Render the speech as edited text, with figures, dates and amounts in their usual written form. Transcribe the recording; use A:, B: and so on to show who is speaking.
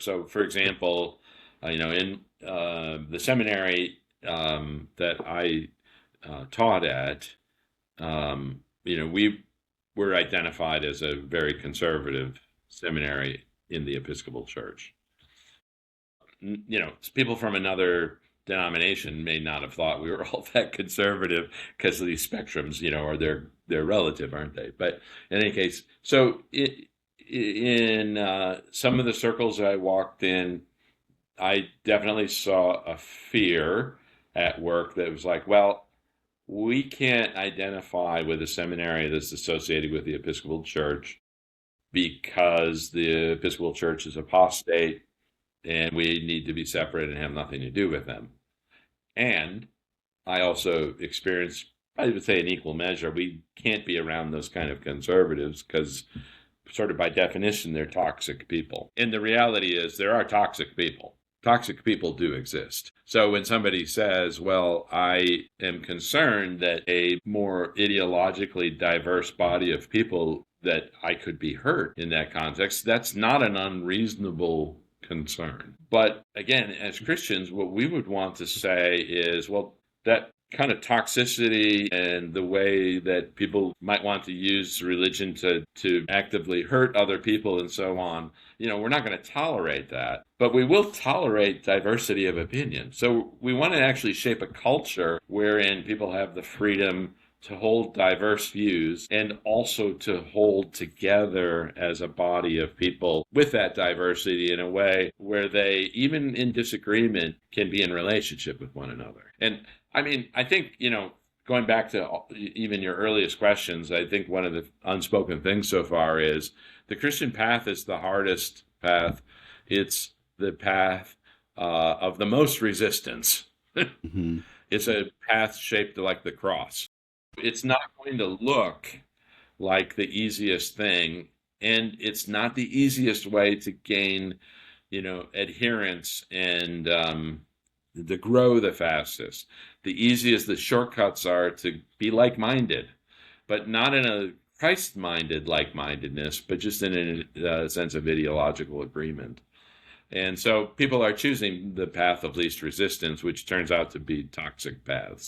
A: So, for example, in the seminary that I taught at, we were identified as a very conservative seminary in the Episcopal Church. People from another denomination may not have thought we were all that conservative because of these spectrums, or they're relative, aren't they? But in any case, so in some of the circles that I walked in, I definitely saw a fear at work that was like, well, we can't identify with a seminary that's associated with the Episcopal Church because the Episcopal Church is apostate and we need to be separate and have nothing to do with them. And I also experienced, I would say, in equal measure, we can't be around those kind of conservatives because, sort of by definition, they're toxic people. And the reality is, there are toxic people. Toxic people do exist. So when somebody says, well, I am concerned that a more ideologically diverse body of people, that I could be hurt in that context, that's not an unreasonable concern. But again, as Christians, what we would want to say is, well, that kind of toxicity and the way that people might want to use religion to actively hurt other people and so on, we're not going to tolerate that. But we will tolerate diversity of opinion. So we want to actually shape a culture wherein people have the freedom to hold diverse views and also to hold together as a body of people with that diversity in a way where they, even in disagreement, can be in relationship with one another. And I mean, I think, going back to even your earliest questions, I think one of the unspoken things so far is the Christian path is the hardest path. It's the path of the most resistance.
B: Mm-hmm.
A: It's a path shaped like the cross. It's not going to look like the easiest thing, and it's not the easiest way to gain, adherence and to grow the fastest. The easiest, the shortcuts are to be like-minded, but not in a Christ-minded like-mindedness, but just in a sense of ideological agreement. And so people are choosing the path of least resistance, which turns out to be toxic paths.